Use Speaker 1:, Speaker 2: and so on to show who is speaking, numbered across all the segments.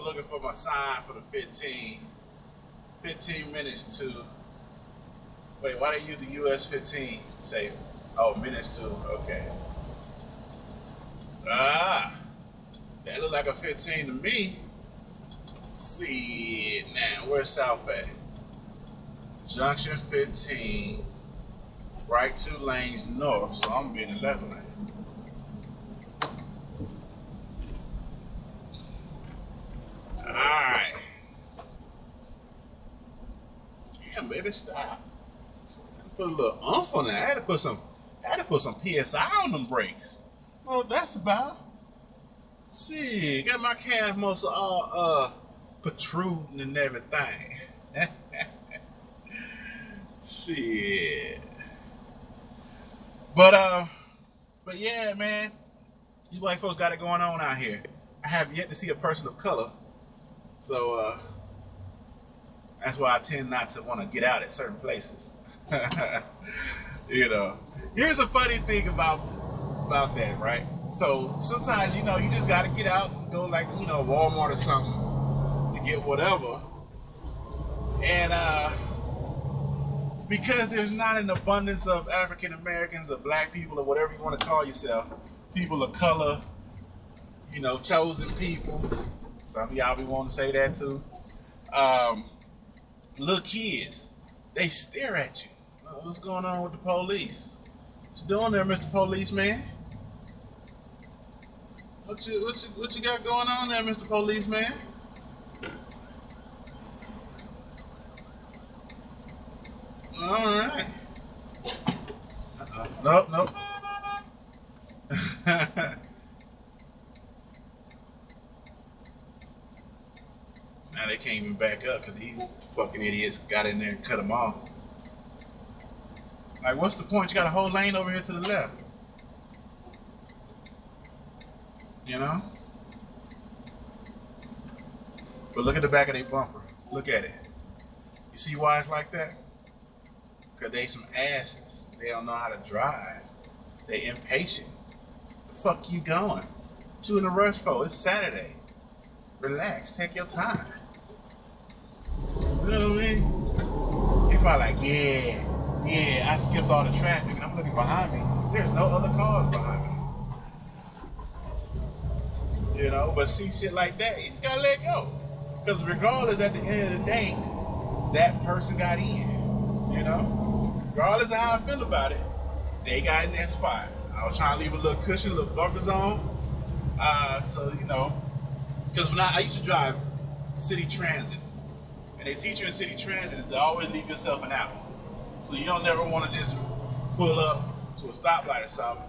Speaker 1: was looking for my sign for the 15 minutes to. Wait, why they use the US 15? Say, oh, minutes to. Okay. Ah, that look like a 15 to me. See it now. Where's South at? Junction 15. Right 2 lanes north, so I'm being 11 lane. Alright. Damn, baby, stop. Put a little oomph on that. I had to put some PSI on them brakes. Oh, that's about. See, got my calf muscle all protruding and everything. Shit. But yeah, man, these white folks got it going on out here. I have yet to see a person of color, so that's why I tend not to want to get out at certain places. You know, here's a funny thing about that, right? So sometimes, you know, you just got to get out and go, like, you know, Walmart or something to get whatever, and because there's not an abundance of African Americans or black people or whatever you want to call yourself, people of color, you know, chosen people. Some of y'all be wanting to say that too. Little kids, they stare at you. What's going on with the police? What you doing there, Mr. Policeman? What you got going on there, Mr. Policeman? All right. Nope. Now they can't even back up because these fucking idiots got in there and cut them off. Like, what's the point? You got a whole lane over here to the left. You know? But look at the back of their bumper. Look at it. You see why it's like that? Because they some asses. They don't know how to drive. They impatient. The fuck you going? What you in a rush for? It's Saturday. Relax. Take your time. You know what I mean? They probably like, yeah, I skipped all the traffic and I'm looking behind me. There's no other cars behind me. You know, but see shit like that, you just gotta let go. Because regardless, at the end of the day, that person got in. You know? Regardless of how I feel about it, they got in that spot. I was trying to leave a little cushion, a little buffer zone. So, you know, because when I used to drive city transit, and they teach you in city transit is to always leave yourself an out. So you don't never want to just pull up to a stoplight or something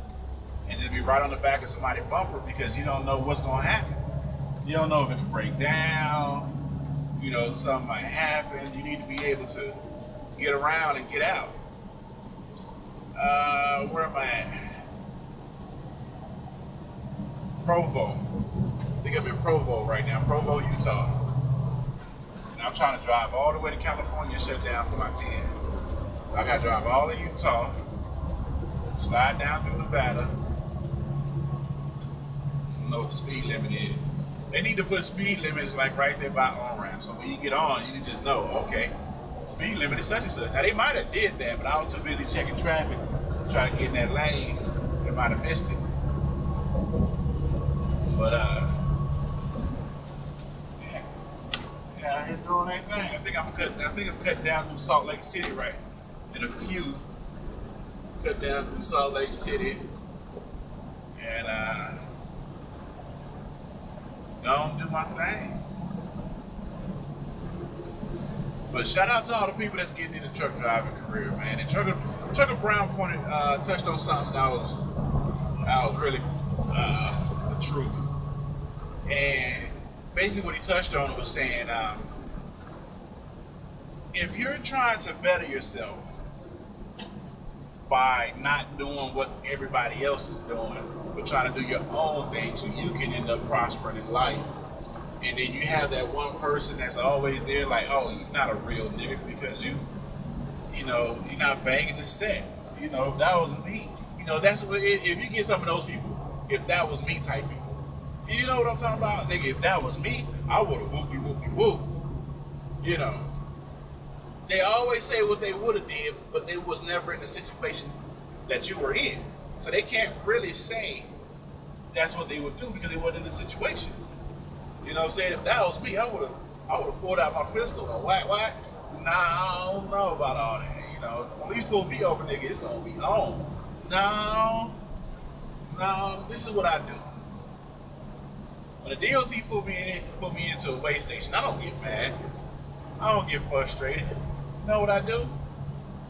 Speaker 1: and just be right on the back of somebody's bumper because you don't know what's going to happen. You don't know if it can break down. You know, something might happen. You need to be able to get around and get out. Where am I at? Provo. I think I'm in Provo right now. Provo, Utah. And I'm trying to drive all the way to California and shut down for my 10. I got to drive all of Utah, slide down through Nevada. I don't know what the speed limit is. They need to put speed limits like right there by on-ramps. So when you get on, you can just know, okay, speed limit is such and such. Now they might have did that, but I was too busy checking traffic, trying to get in that lane. They might have missed it. But yeah, I ain't doing anything. I think I'm cutting down through Salt Lake City right in a few. Cut down through Salt Lake City and don't do my thing. But shout out to all the people that's getting in the truck driving career, man. And Trucker Brown touched on something that was really the truth. And basically what he touched on was saying, if you're trying to better yourself by not doing what everybody else is doing, but trying to do your own thing so you can end up prospering in life, and then you have that one person that's always there like, oh, you're not a real nigga because you know, you're not banging the set. You know, if that was me, you know, that's what, if you get some of those people, if that was me type people, You know what I'm talking about? Nigga, if that was me, I would have whooped. You know. They always say what they would have did, but they was never in the situation that you were in. So they can't really say that's what they would do because they wasn't in the situation. You know what I'm saying? If that was me, I would have pulled out my pistol and whack. Nah, I don't know about all that. You know, police pull me over, nigga, it's gonna be on. No, this is what I do. When the DOT put me into a weigh station, I don't get mad. I don't get frustrated. You know what I do?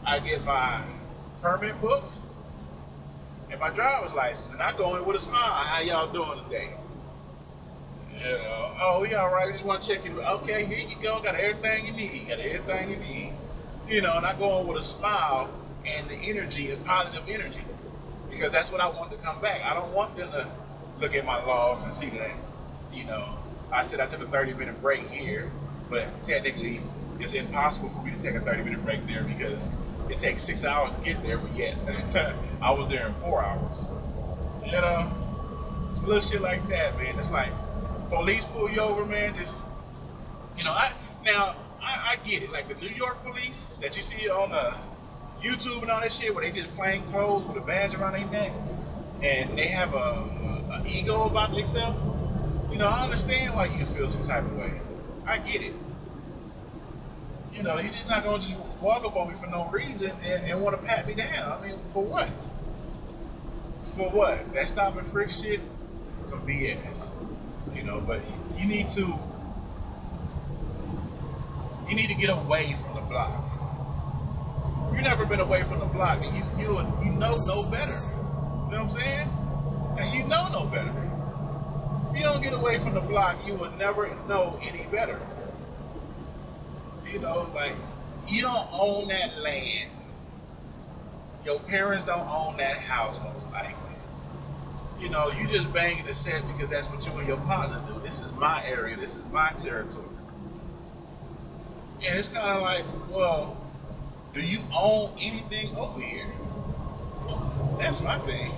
Speaker 1: I get my permit book and my driver's license, and I go in with a smile. How y'all doing today? You know, oh, we all right. We just want to check you. Okay, here you go. Got everything you need. You know, and I go in with a smile and the energy, a positive energy, because that's what I want to come back. I don't want them to look at my logs and see that, you know, I said I took a 30-minute break here, but technically it's impossible for me to take a 30-minute break there because it takes 6 hours to get there, but yet I was there in 4 hours. You know, little shit like that, man. It's like police pull you over, man. Just, you know, I get it. Like the New York police that you see on YouTube and all that shit, where they just plain clothes with a badge around their neck, and they have an ego about themselves. You know, I understand why you feel some type of way. I get it. You know, you're just not gonna just walk up on me for no reason and want to pat me down. I mean, for what? For what? That stop and frisk shit? Some BS. You know, but you need to get away from the block. If you've never been away from the block, and you know no better. You know what I'm saying? And you know no better. If you don't get away from the block, you will never know any better. You know, like, you don't own that land. Your parents don't own that house, most likely. You know, you just banging the set because that's what you and your partners do. This is my area. This is my territory. And it's kind of like, well, do you own anything over here? That's my thing.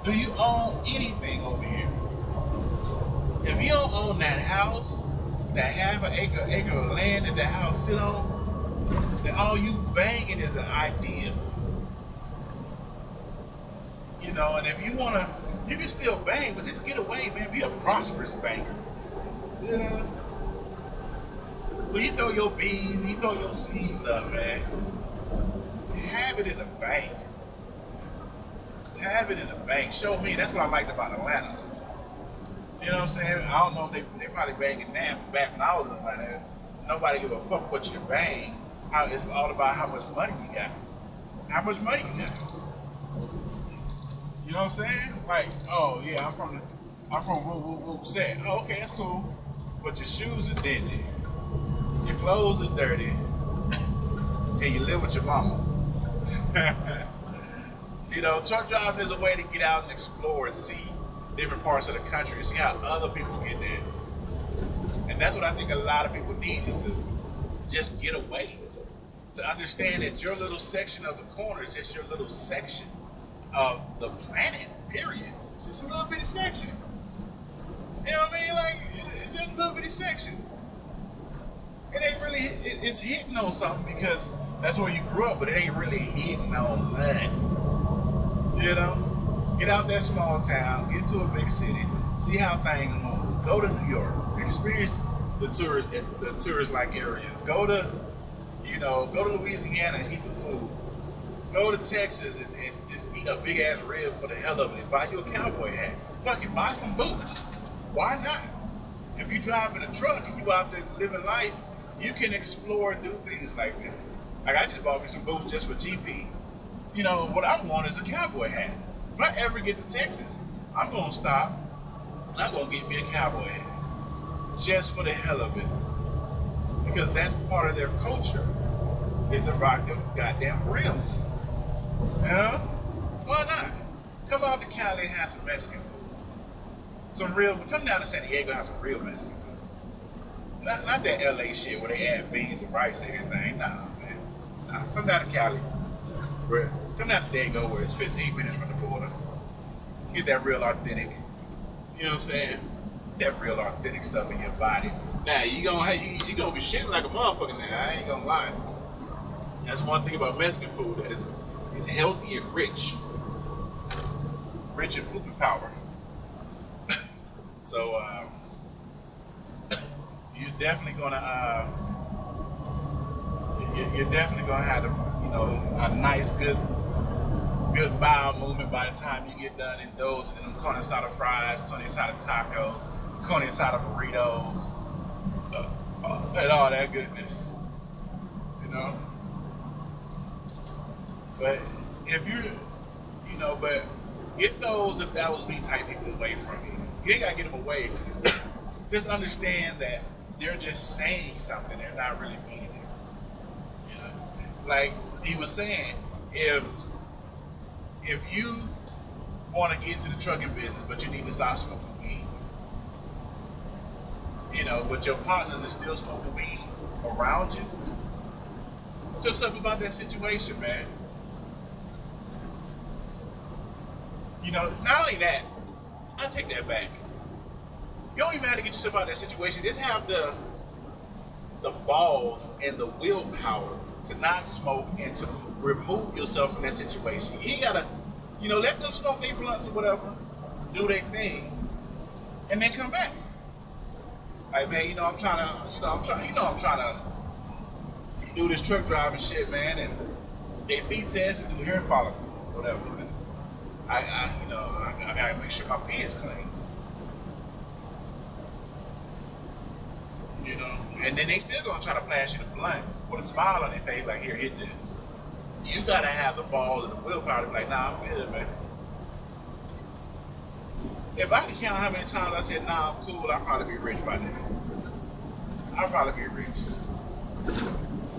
Speaker 1: Do you own anything over here? If you don't own that house, that half an acre of land that house sit on, then all you banging is an idea. You know, and if you wanna, you can still bang, but just get away, man. Be a prosperous banger. You know? But you throw your B's, you throw your C's up, man. Have it in the bank. Have it in the bank. Show me. That's what I liked about Atlanta. You know what I'm saying? I don't know if they probably banging now, but back when I was in Atlanta, nobody give a fuck what you bang. It's all about how much money you got. How much money you got. You know what I'm saying? Like, oh yeah, I'm from whoop set. Oh, okay, that's cool. But your shoes are dingy. Your clothes are dirty. And you live with your mama. You know, truck driving is a way to get out and explore and see different parts of the country and see how other people get there. And that's what I think a lot of people need, is to just get away. To understand that your little section of the corner is just your little section of the planet, period. It's just a little bitty section. You know what I mean? Like, it's just a little bitty section. It ain't really, it's hitting on something because that's where you grew up, but it ain't really hitting on nothing. You know? Get out that small town, get to a big city, see how things move. Go to New York, experience the tourist-like areas. Go to Louisiana and eat the food. Go to Texas and just eat a big ass rib for the hell of it. Just buy you a cowboy hat. Fucking buy some boots. Why not? If you drive in a truck and you out there living life, you can explore and do things like that. Like, I just bought me some boots just for GP. You know, what I want is a cowboy hat. If I ever get to Texas, I'm going to stop and I'm going to get me a cowboy hat. Just for the hell of it. Because that's part of their culture, is to rock them goddamn rims. You know? Why not? Come out to Cali and have some Mexican food. Come down to San Diego and have some real Mexican food. Not that LA shit where they add beans and rice and everything. Nah, man. Nah, come down to Cali. Come down to Dago where it's 15 minutes from the border. Get that real authentic, You know what I'm saying? That real authentic stuff in your body. Now you gonna be shitting like a motherfucker now. I ain't gonna lie. That's one thing about Mexican food that is healthy and rich in pooping power. So you're definitely gonna have a nice good bowel movement by the time you get done indulging in them carne asada fries, carne asada tacos, carne asada burritos, and all that goodness, you know. But if but get those if that was me type people away from you. You ain't gotta get them away. Just understand that they're just saying something. They're not really meaning it. You know, like he was saying, if you want to get into the trucking business, but you need to stop smoking weed, but your partners are still smoking weed around you, tell yourself about that situation, man. Not only that, I take that back. You don't even have to get yourself out of that situation. Just have the balls and the willpower to not smoke and to remove yourself from that situation. You ain't gotta, let them smoke their blunts or whatever, do their thing, and then come back. Like, man, I'm trying to do this truck driving shit, man, and they pee test and do hair follicle, whatever. And I gotta make sure my pee is clean. And then they still gonna try to flash you the blunt with a smile on their face, like, here, hit this. You gotta have the balls and the willpower to be like, nah, I'm good, man. If I could count how many times I said, nah, I'm cool, I'll probably be rich by then. I'll probably be rich.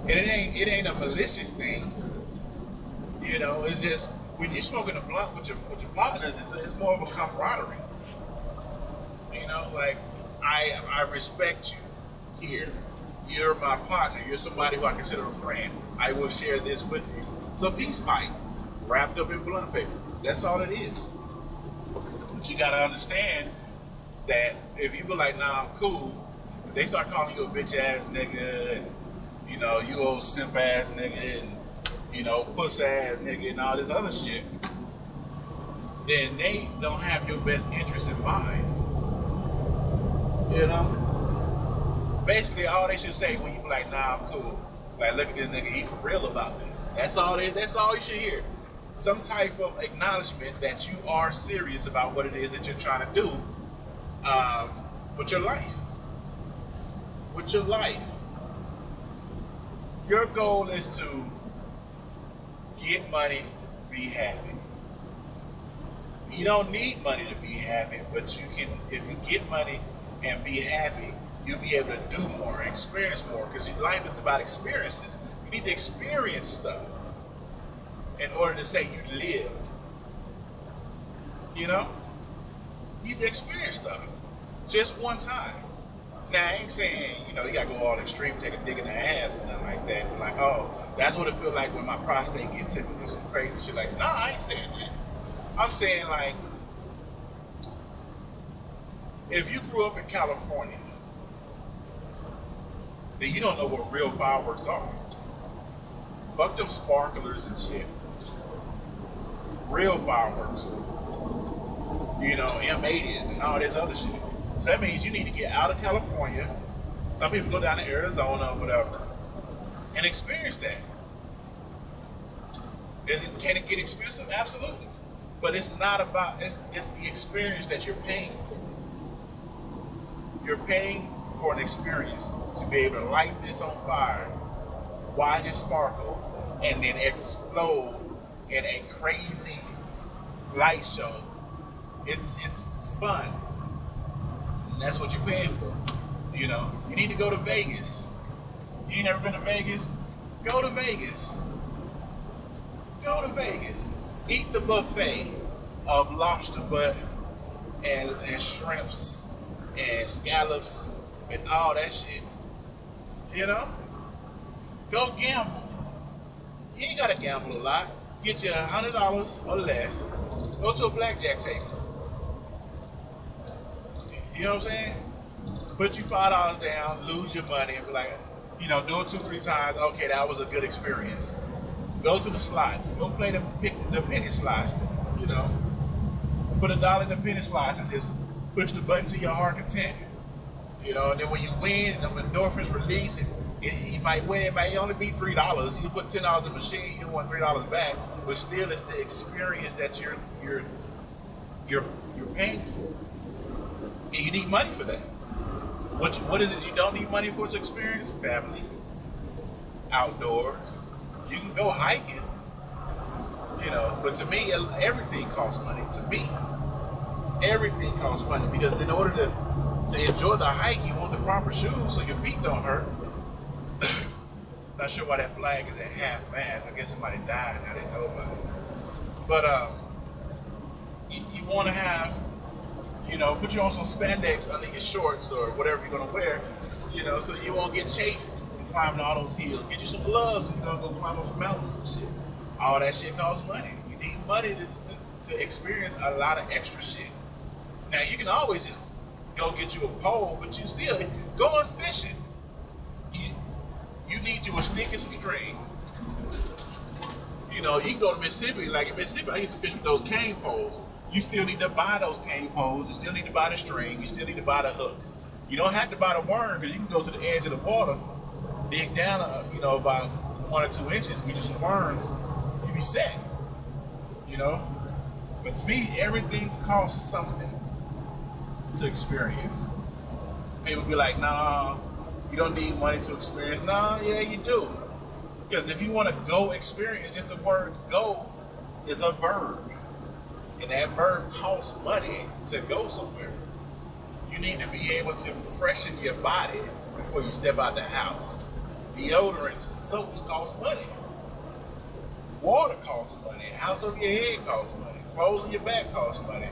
Speaker 1: And it ain't a malicious thing. It's just when you're smoking a blunt with your partners, it's more of a camaraderie. Like I respect you here. You're my partner. You're somebody who I consider a friend. I will share this with you. It's a peace pipe wrapped up in blunt paper. That's all it is. But you gotta understand that if you be like, nah, I'm cool, if they start calling you a bitch ass nigga and you old simp ass nigga and puss ass nigga and all this other shit, then they don't have your best interest in mind. Basically all they should say when you be like, nah, I'm cool, like, look at this nigga, he for real about this. That's all you should hear. Some type of acknowledgement that you are serious about what it is that you're trying to do with your life. Your goal is to get money, be happy. You don't need money to be happy, but if you get money and be happy, you'll be able to do more, experience more, because your life is about experiences. You need to experience stuff in order to say you lived. You need to experience stuff just one time. Now, I ain't saying, you gotta go all extreme, take a dick in the ass and nothing like that. Like, oh, that's what it feel like when my prostate gets tickled or some crazy shit. Like, nah, I ain't saying that. I'm saying, like, if you grew up in California, then you don't know what real fireworks are. Fuck them sparklers and shit. Real fireworks. M80s and all this other shit. So that means you need to get out of California. Some people go down to Arizona or whatever and experience that. Can it get expensive? Absolutely. But it's not about, it's the experience that you're paying for. You're paying for an experience to be able to light this on fire, watch it sparkle, and then explode in a crazy light show. It's fun. And that's what you're paying for. You need to go to Vegas. You ain't never been to Vegas? Go to Vegas. Go to Vegas. Eat the buffet of lobster butt and shrimps and scallops and all that shit. Go gamble. You ain't gotta gamble a lot. Get you $100 or less. Go to a blackjack table. You know what I'm saying? Put your $5 down, lose your money, and be like, you know, do it 2-3 times. Okay, that was a good experience. Go to the slots. Go play the penny slots. You know, put $1 in the penny slots and just push the button to your heart content. You know, and then when you win, the endorphins release, and you might win. It might only be $3. You put $10 in the machine, you want $3 back, but still, it's the experience that you're paying for, and you need money for that. What is it you don't need money for to experience? Family, outdoors. You can go hiking, you know, but to me, everything costs money. To me, everything costs money, because in order to enjoy the hike, you want the proper shoes so your feet don't hurt. Not sure why that flag is at half mast. I guess somebody died. I didn't know about it. But you want to have, you know, put you on some spandex under your shorts or whatever you're gonna wear, you know, so you won't get chafed climbing all those hills. Get you some gloves and you're gonna go climb on some mountains and shit. All that shit costs money. You need money to experience a lot of extra shit. Now you can always just go get you a pole, but you still going fishing. You need you a stick and some string. You know, you can go to Mississippi. Like in Mississippi, I used to fish with those cane poles. You still need to buy those cane poles. You still need to buy the string. You still need to buy the hook. You don't have to buy the worm, because you can go to the edge of the water, dig down, you know, about 1 or 2 inches, get you some worms. You be set. You know. But to me, everything costs something to experience. People be like, nah, you don't need money to experience. Nah, yeah, you do. Because if you want to go experience, just the word go is a verb. And that verb costs money to go somewhere. You need to be able to freshen your body before you step out the house. Deodorants and soaps cost money. Water costs money. House over your head costs money. Clothes on your back costs money.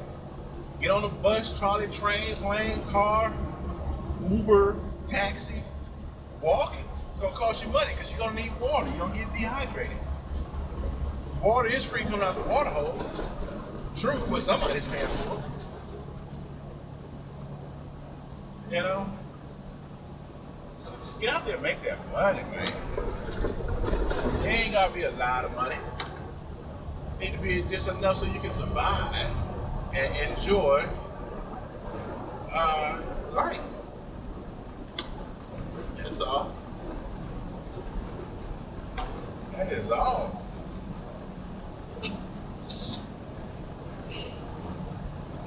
Speaker 1: Get on a bus, trolley, train, plane, car, Uber, taxi, walking. It's going to cost you money because you're going to need water. You're going to get dehydrated. Water is free coming out the water hose. True, but somebody's paying for it. You know? So just get out there and make that money, man. It ain't got to be a lot of money. It need to be just enough so you can survive and enjoy life. That's all. That is all.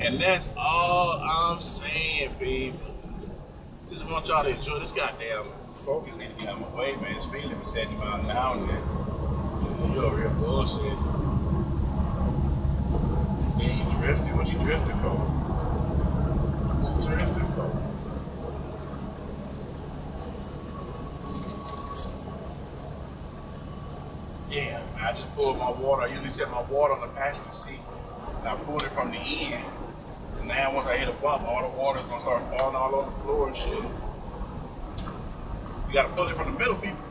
Speaker 1: And that's all I'm saying, people. Just want y'all to enjoy this goddamn focus. Need to get out of my way, man. The speed limit 70 miles an hour, man. You over here bullshit. Then you drifting. What you drifting for? What you drifting for? Damn, I just pulled my water. I usually set my water on the passenger seat. And I pulled it from the end. And now once I hit a bump, all the water's gonna start falling all over the floor and shit. You gotta pull it from the middle, people.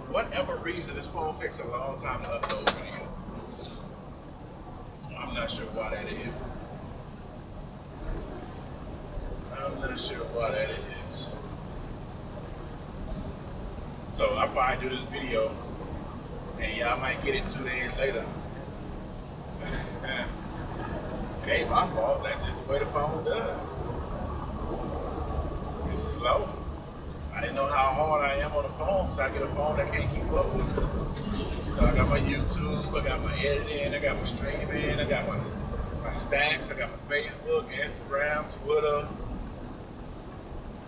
Speaker 1: Whatever reason, this phone takes a long time to upload video. I'm not sure why that is. I'm not sure why that is. So I'll probably do this video, and y'all might get it 2 days later. It ain't my fault. That's just the way the phone does. It's slow. I didn't know how hard I am on the phone, so I get a phone that can't keep up with me. So I got my YouTube, I got my editing, I got my streaming, I got my stacks, I got my Facebook, Instagram, Twitter.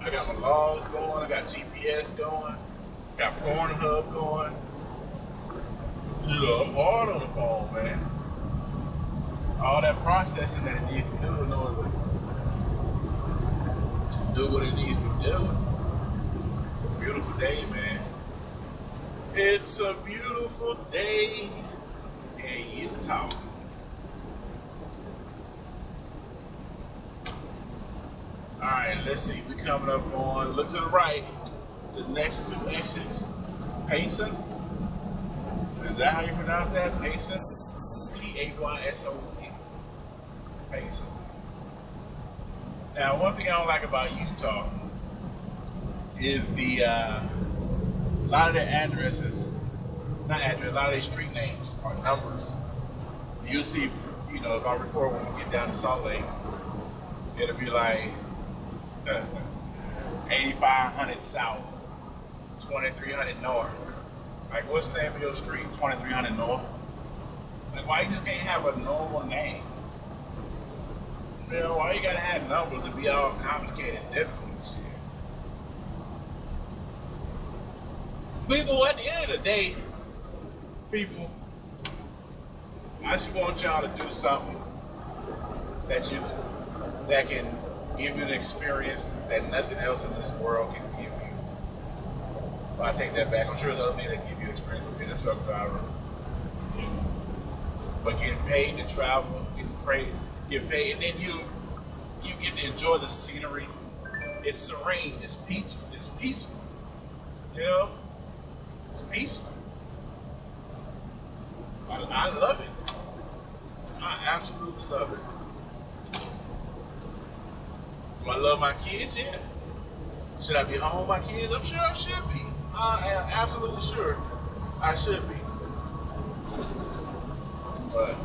Speaker 1: I got my logs going, I got GPS going, got Pornhub going. You know, I'm hard on the phone, man. All that processing that it needs to do in order to do what it needs to do. It's a beautiful day, man. It's a beautiful day in Utah. let's see, we coming up on, look to the right. This is next two exits. Payson. Is that how you pronounce that? Payson? P-A-Y-S-O-N. Payson. Now, one thing I don't like about Utah is a lot of their addresses, not address, a lot of their street names are numbers. You'll see, you know, if I record when we get down to Salt Lake, it'll be like 8500 South, 2300 North. Like, what's the name of your street? 2300 North. Like, why you just can't have a normal name? You know, why you gotta have numbers and be all complicated and difficult and shit? People, at the end of the day, people, I just want y'all to do something that can give you an experience that nothing else in this world can give you. Well, I take that back. I'm sure there's other things that give you experience with being a truck driver. You know, but getting paid to travel, get paid, and then you get to enjoy the scenery. It's serene. It's peaceful. It's peaceful. You know, it's peaceful. I love it. I absolutely love it. Do I love my kids? Yeah. Should I be home with my kids? I'm sure I should be. I am absolutely sure I should be. But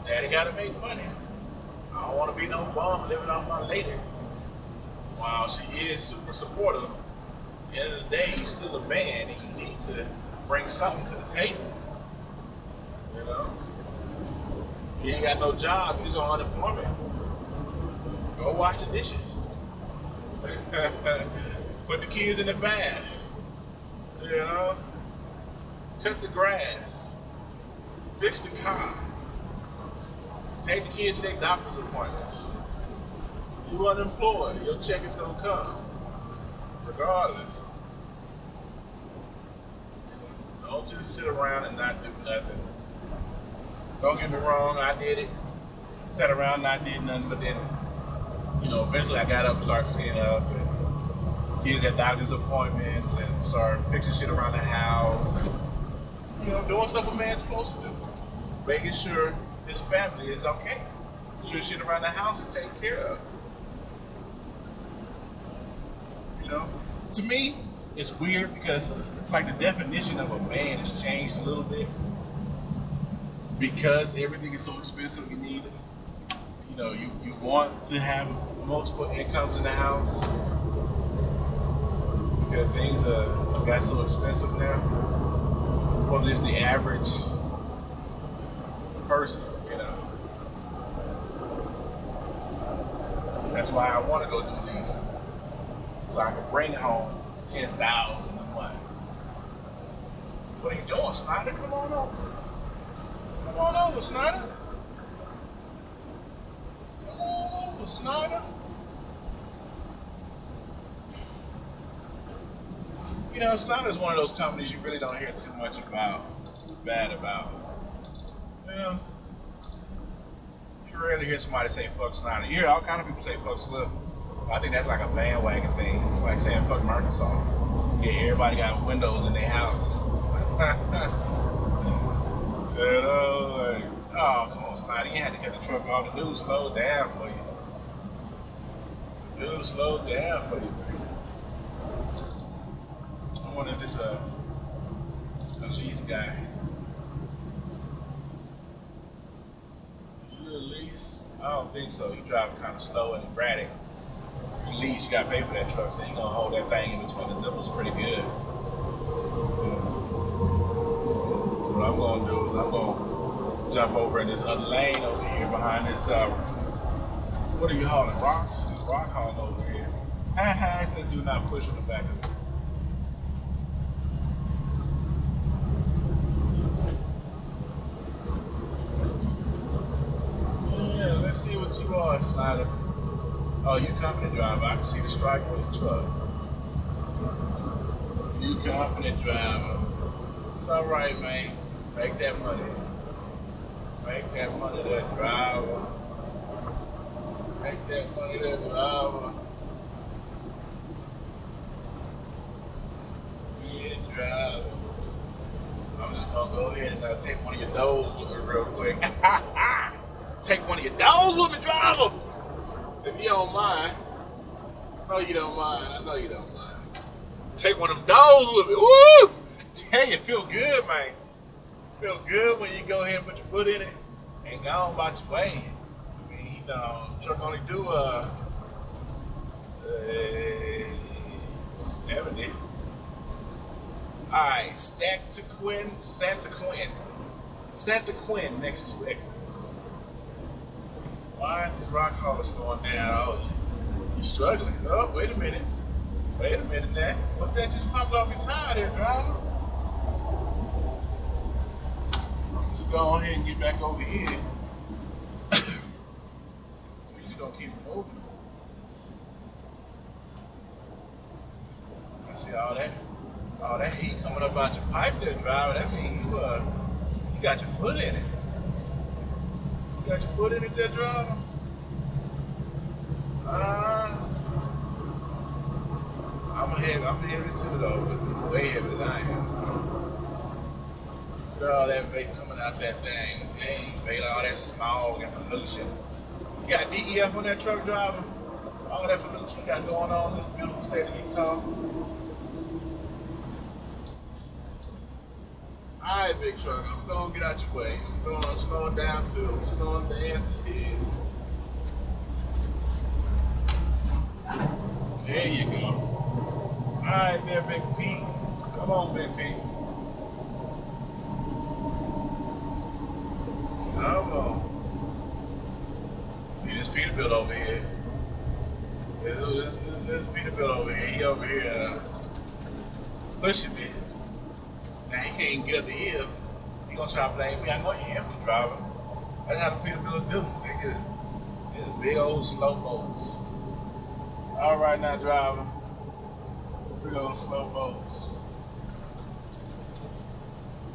Speaker 1: daddy gotta make money. I don't want to be no bum living off my lady. While she is super supportive, at the end of the day, you're still a man and you need to bring something to the table. You know? You ain't got no job, you're just on unemployment. Go wash the dishes. Put the kids in the bath. You know? Cut the grass. Fix the car. Take the kids to their doctor's appointments. You unemployed, your check is gonna come. Regardless. Don't just sit around and not do nothing. Don't get me wrong, I did it. Sat around and I did nothing, but then, you know, eventually I got up and started cleaning up. And kids had doctor's appointments and started fixing shit around the house. And, you know, doing stuff a man's supposed to do. Making sure his family is okay. Sure shit around the house is taken care of. You know? To me, it's weird because it's like the definition of a man has changed a little bit. Because everything is so expensive, you need, you know, you want to have multiple incomes in the house because things got so expensive now. For just the average person, you know. That's why I want to go do these, so I can bring home 10,000 a month. What are you doing, Snyder? Come on over. Come on over, Snyder. Come on over, Snyder. You know, Snyder's one of those companies you really don't hear too much bad about. You know, you rarely hear somebody say fuck Snyder. You hear all kind of people say fuck Swift. I think that's like a bandwagon thing. It's like saying fuck Microsoft. Yeah, everybody got Windows in their house. You know, like, oh, come on, Snyder, you had to cut the truck off. The dude slowed down for you. The dude slowed down for you, man. I wonder if this a lease guy. You a lease? I don't think so. You drive kind of slow and erratic. You lease, you got to pay for that truck, so you're going to hold that thing in between the zippers pretty good. What I'm gonna do is I'm gonna jump over in this other lane over here behind this, what are you hauling, rocks? Rock hauling over here. It says do not push in the back of it. Yeah, let's see what you are, Snyder. Oh, you company driver. I can see the stripe on your truck. You company driver. It's all right, man. Make that money. Make that money there, driver. Make that money there, driver. drive. I'm just gonna go ahead and take one of your doors with me real quick. Take one of your doors with me, driver. If you don't mind. I know you don't mind. I know you don't mind. Take one of them doors with me. Woo! Tell you, feel good, man. Feel good when you go ahead and put your foot in it and go on about your way. I mean, you know, truck only do 70. Alright, Santa Quinn next to exits. Why is this rock hauler slowing down? Oh, you struggling. Oh, wait a minute. Wait a minute now. What's that just popped off your tire there, driver? Just go ahead and get back over here. We just gonna keep it moving. I see all that heat coming up out your pipe there, driver. That means you got your foot in it. You got your foot in it there, driver? I'm heavy too though, but way heavier than I am. So. Look at all that vape coming out that thing. Dang, vape, all that smog and pollution. You got DEF on that truck, driver? All that pollution you got going on in this beautiful state of Utah. Alright, big truck, I'm gonna get out your way. I'm slowing down too. I'm slowing down too. There you go. Alright there, Big P. Come on, Big P. Come on. See this Peterbilt over here. This Peterbilt over here. He over here pushing me. Now he can't even get up the hill. He gonna try to blame me. I know you empty, driver. That's how the Peterbilt do. They just big old slow boats. All right now, driver. Big old slow boats.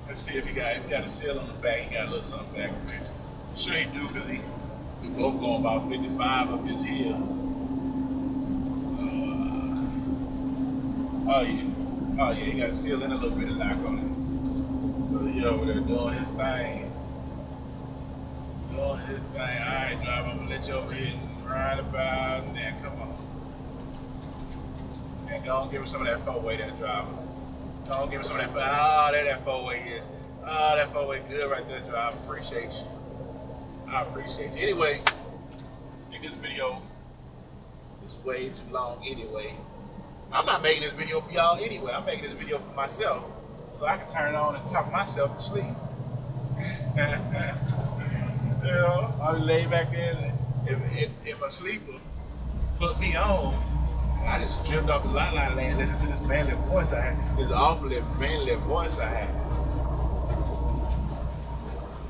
Speaker 1: Let's see if he got a seal on the back. He got a little something back there. I'm sure he do, because we both going about 55 up this hill. Oh yeah, he got a seal and a little bit of lock on it. So he over there doing his thing. Doing his thing. Alright, driver, I'm gonna let you over here and ride about there. Come on. And go on, give him some of that four-way there, driver. Go on, give him some of that. Oh, there that four-way is. Oh, that four-way good right there, driver. Appreciate you. I appreciate you. Anyway, I think this video is way too long anyway. I'm not making this video for y'all anyway. I'm making this video for myself, so I can turn it on and talk myself to sleep. You know, I'll lay back there, and if a sleeper put me on, I just jumped off the lot line and listened to this manly voice I had. This awfully manly voice I had.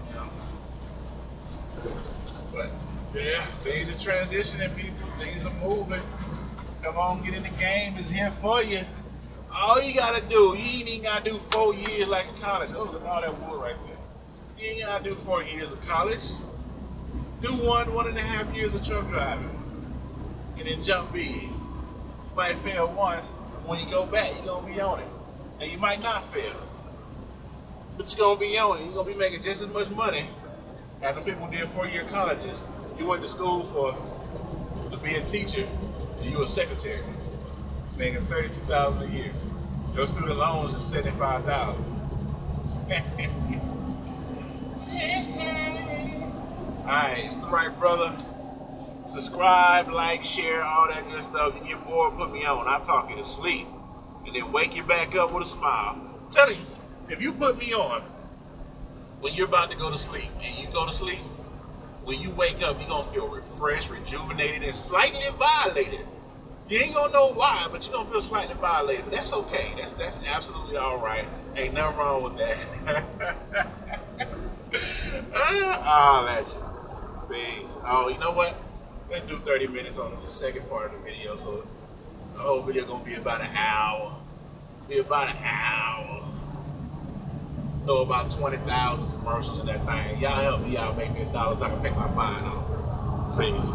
Speaker 1: You know? But yeah, things are transitioning, people. Things are moving. Come on, get in the game. It's here for you. All you gotta do, you ain't even gotta do 4 years like in college. Oh, look at all that wood right there. You ain't gotta do 4 years of college. Do 1.5 years of truck driving. And then jump big. You might fail once. When you go back, you're gonna be on it. And you might not fail. But you're gonna be on it. You're gonna be making just as much money as the people did 4-year colleges. You went to school to be a teacher. You a secretary, making $32,000 a year. Your student loans is $75,000. Alright, it's the right brother. Subscribe, like, share, all that good stuff. You get bored, put me on. I talk you to sleep, and then wake you back up with a smile. I'm telling you, if you put me on when you're about to go to sleep, and you go to sleep, when you wake up, you're gonna feel refreshed, rejuvenated, and slightly violated. You ain't gonna know why, but you're gonna feel slightly violated. But that's okay. That's absolutely all right. Ain't nothing wrong with that. I'll let you. Peace. Oh, you know what? Let's do 30 minutes on the second part of the video. So the whole video gonna be about an hour. Throw about 20,000 commercials in that thing. Y'all help me out, make me $1 so I can pay my fine off. Peace.